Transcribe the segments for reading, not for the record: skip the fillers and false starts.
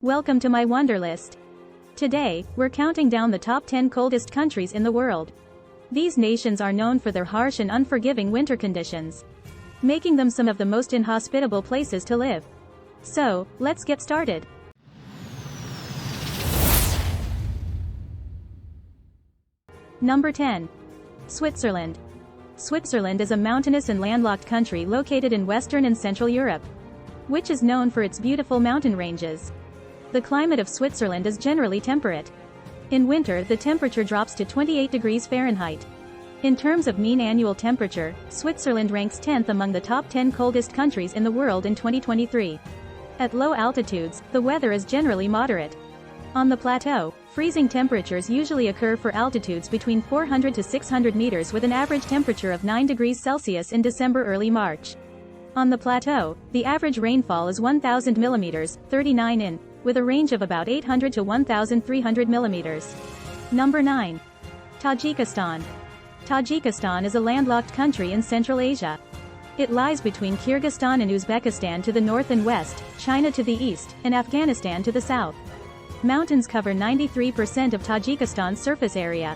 Welcome to my Wonderlist. Today, we're counting down the top 10 coldest countries in the world. These nations are known for their harsh and unforgiving winter conditions, making them some of the most inhospitable places to live. So, let's get started. Number 10. Switzerland. Switzerland is a mountainous and landlocked country located in Western and Central Europe, which is known for its beautiful mountain ranges. The climate of Switzerland is generally temperate. In winter, the temperature drops to 28 degrees Fahrenheit. In terms of mean annual temperature, Switzerland ranks 10th among the top 10 coldest countries in the world in 2023. At low altitudes, the weather is generally moderate. On the plateau, freezing temperatures usually occur for altitudes between 400 to 600 meters with an average temperature of 9 degrees Celsius in December-early March. On the plateau, the average rainfall is 1,000 millimeters, 39 in, with a range of about 800 to 1,300 millimeters. Number 9. Tajikistan. Tajikistan is a landlocked country in Central Asia. It lies between Kyrgyzstan and Uzbekistan to the north and west, China to the east, and Afghanistan to the south. Mountains cover 93% of Tajikistan's surface area.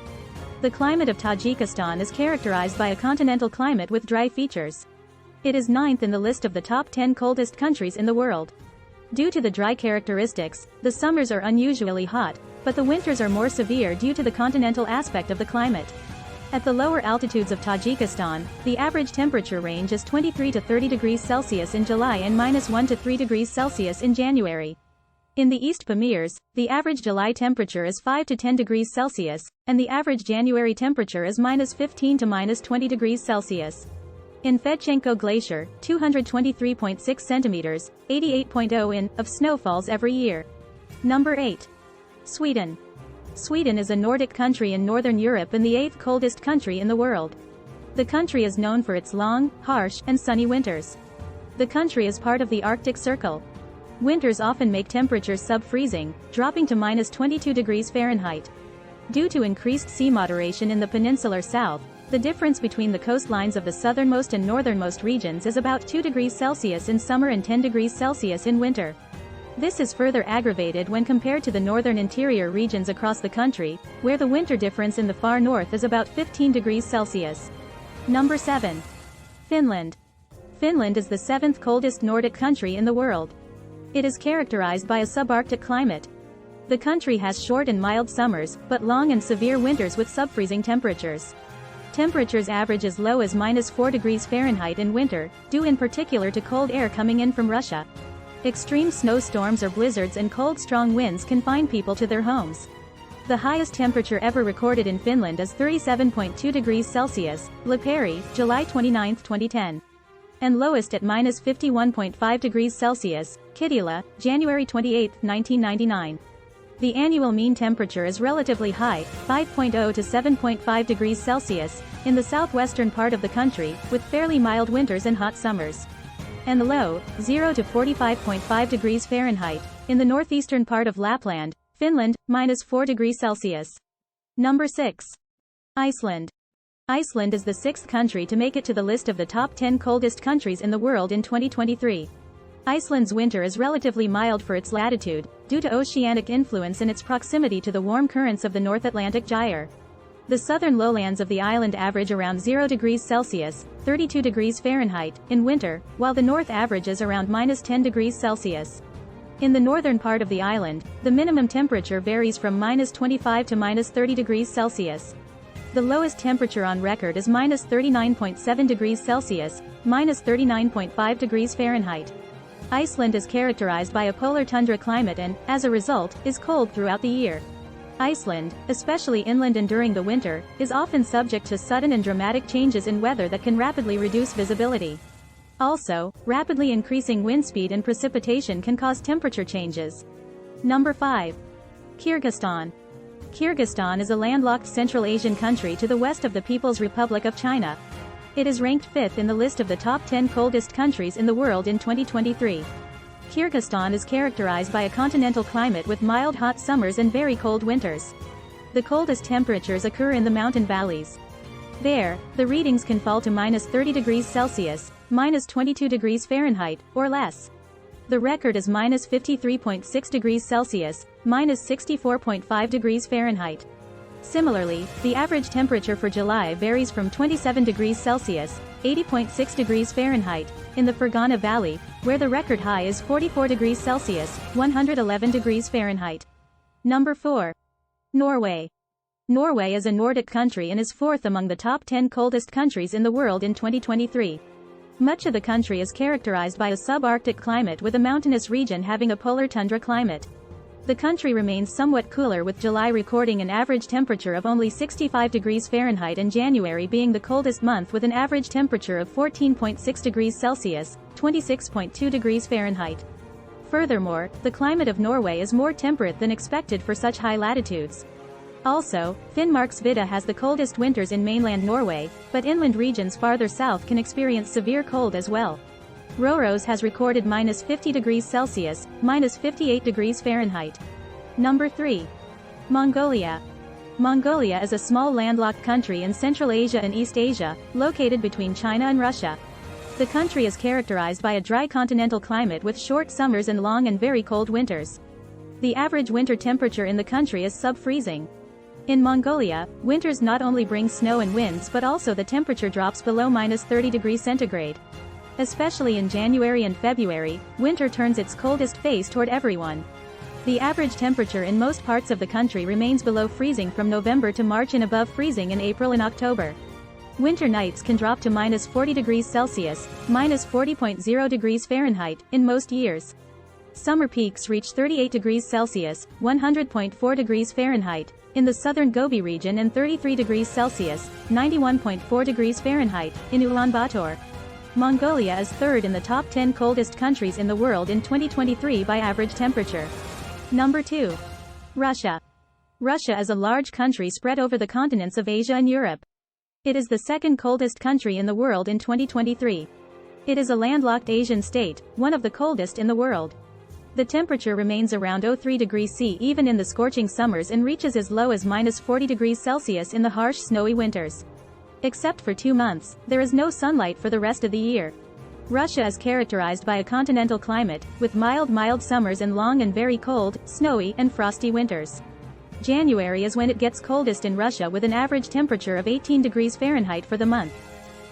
The climate of Tajikistan is characterized by a continental climate with dry features. It is 9th in the list of the top 10 coldest countries in the world. Due to the dry characteristics, the summers are unusually hot, but the winters are more severe due to the continental aspect of the climate. At the lower altitudes of Tajikistan, the average temperature range is 23 to 30 degrees Celsius in July and -1 to 3 degrees Celsius in January. In the East Pamirs, the average July temperature is 5 to 10 degrees Celsius, and the average January temperature is -15 to -20 degrees Celsius. In Fedchenko Glacier, 223.6 centimeters, 88.0 in, of snow falls every year. Number 8. Sweden. Sweden is a Nordic country in Northern Europe and the 8th coldest country in the world. The country is known for its long, harsh, and sunny winters. The country is part of the Arctic Circle. Winters often make temperatures sub-freezing, dropping to -22 degrees Fahrenheit. Due to increased sea moderation in the peninsular south, the difference between the coastlines of the southernmost and northernmost regions is about 2 degrees Celsius in summer and 10 degrees Celsius in winter. This is further aggravated when compared to the northern interior regions across the country, where the winter difference in the far north is about 15 degrees Celsius. Number 7. Finland. Finland is the 7th coldest Nordic country in the world. It is characterized by a subarctic climate. The country has short and mild summers, but long and severe winters with subfreezing temperatures. Temperatures average as low as -4 degrees Fahrenheit in winter, due in particular to cold air coming in from Russia. Extreme snowstorms or blizzards and cold strong winds confine people to their homes. The highest temperature ever recorded in Finland is 37.2 degrees Celsius, Lapperi, July 29, 2010. And lowest at -51.5 degrees Celsius, Kittilä, January 28, 1999. The annual mean temperature is relatively high, 5.0 to 7.5 degrees Celsius, in the southwestern part of the country, with fairly mild winters and hot summers. And low, 0 to 45.5 degrees Fahrenheit, in the northeastern part of Lapland, Finland, -4 degrees Celsius. Number 6. Iceland. Iceland is the 6th country to make it to the list of the top 10 coldest countries in the world in 2023. Iceland's winter is relatively mild for its latitude, due to oceanic influence and its proximity to the warm currents of the North Atlantic Gyre. The southern lowlands of the island average around 0 degrees Celsius, 32 degrees Fahrenheit, in winter, while the north averages around -10 degrees Celsius. In the northern part of the island, the minimum temperature varies from -25 to -30 degrees Celsius. The lowest temperature on record is -39.7 degrees Celsius, -39.5 degrees Fahrenheit. Iceland is characterized by a polar tundra climate and, as a result, is cold throughout the year. Iceland, especially inland and during the winter, is often subject to sudden and dramatic changes in weather that can rapidly reduce visibility. Also, rapidly increasing wind speed and precipitation can cause temperature changes. Number 5. Kyrgyzstan. Kyrgyzstan is a landlocked Central Asian country to the west of the People's Republic of China. It is ranked 5th in the list of the top 10 coldest countries in the world in 2023. Kyrgyzstan is characterized by a continental climate with mild hot summers and very cold winters. The coldest temperatures occur in the mountain valleys. There, the readings can fall to -30 degrees Celsius, -22 degrees Fahrenheit, or less. The record is -53.6 degrees Celsius, -64.5 degrees Fahrenheit. Similarly, the average temperature for July varies from 27 degrees Celsius, 80.6 degrees Fahrenheit, in the Fergana Valley, where the record high is 44 degrees Celsius, 111 degrees Fahrenheit. Number 4. Norway. Norway is a Nordic country and is fourth among the top 10 coldest countries in the world in 2023. Much of the country is characterized by a subarctic climate with a mountainous region having a polar tundra climate. The country remains somewhat cooler, with July recording an average temperature of only 65 degrees Fahrenheit and January being the coldest month with an average temperature of 14.6 degrees Celsius, 26.2 degrees Fahrenheit. Furthermore, the climate of Norway is more temperate than expected for such high latitudes. Also, Finnmarksvidda has the coldest winters in mainland Norway, but inland regions farther south can experience severe cold as well. Røros has recorded -50 degrees Celsius, -58 degrees Fahrenheit. Number 3. Mongolia. Mongolia is a small landlocked country in Central Asia and East Asia, located between China and Russia. The country is characterized by a dry continental climate with short summers and long and very cold winters. The average winter temperature in the country is sub-freezing. In Mongolia, winters not only bring snow and winds but also the temperature drops below -30 degrees centigrade. Especially in January and February, winter turns its coldest face toward everyone. The average temperature in most parts of the country remains below freezing from November to March and above freezing in April and October. Winter nights can drop to -40 degrees Celsius, -40.0 degrees Fahrenheit, in most years. Summer peaks reach 38 degrees Celsius, 100.4 degrees Fahrenheit, in the southern Gobi region and 33 degrees Celsius, 91.4 degrees Fahrenheit, in Ulaanbaatar. Mongolia is third in the top 10 coldest countries in the world in 2023 by average temperature. Number 2. Russia. Russia is a large country spread over the continents of Asia and Europe. It is the second coldest country in the world in 2023. It is a landlocked Asian state, one of the coldest in the world. The temperature remains around 03 degrees C even in the scorching summers and reaches as low as -40 degrees Celsius in the harsh snowy winters. Except for 2 months, there is no sunlight for the rest of the year. Russia is characterized by a continental climate, with mild summers and long and very cold, snowy, and frosty winters. January is when it gets coldest in Russia with an average temperature of 18 degrees Fahrenheit for the month.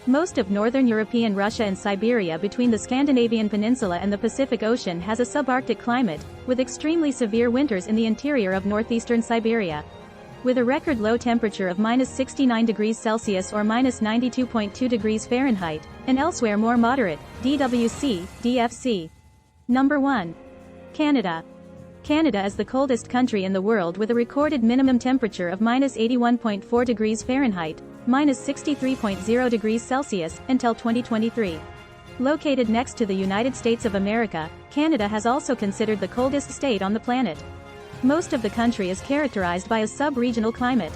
Most of northern European Russia and Siberia between the Scandinavian Peninsula and the Pacific Ocean has a subarctic climate, with extremely severe winters in the interior of northeastern Siberia. With a record low temperature of -69 degrees Celsius or -92.2 degrees Fahrenheit, and elsewhere more moderate, DWC. Number 1. Canada. Canada is the coldest country in the world with a recorded minimum temperature of -81.4 degrees Fahrenheit, -63.0 degrees Celsius, until 2023. Located next to the United States of America, Canada has also considered the coldest state on the planet. Most of the country is characterized by a sub-regional climate.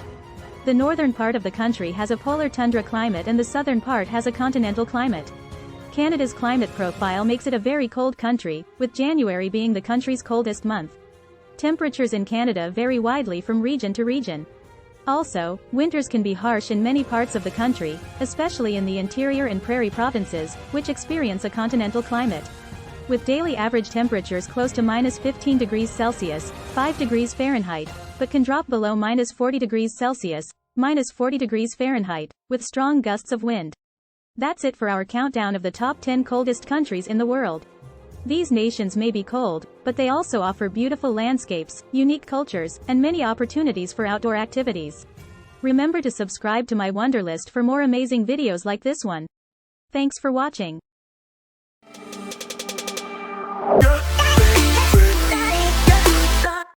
The northern part of the country has a polar tundra climate and the southern part has a continental climate. Canada's climate profile makes it a very cold country, with January being the country's coldest month. Temperatures in Canada vary widely from region to region. Also, winters can be harsh in many parts of the country, especially in the interior and prairie provinces, which experience a continental climate. With daily average temperatures close to -15 degrees Celsius, 5 degrees Fahrenheit, but can drop below -40 degrees Celsius, -40 degrees Fahrenheit, with strong gusts of wind. That's it for our countdown of the top 10 coldest countries in the world. These nations may be cold, but they also offer beautiful landscapes, unique cultures, and many opportunities for outdoor activities. Remember to subscribe to my Wonderlist for more amazing videos like this one. Thanks for watching.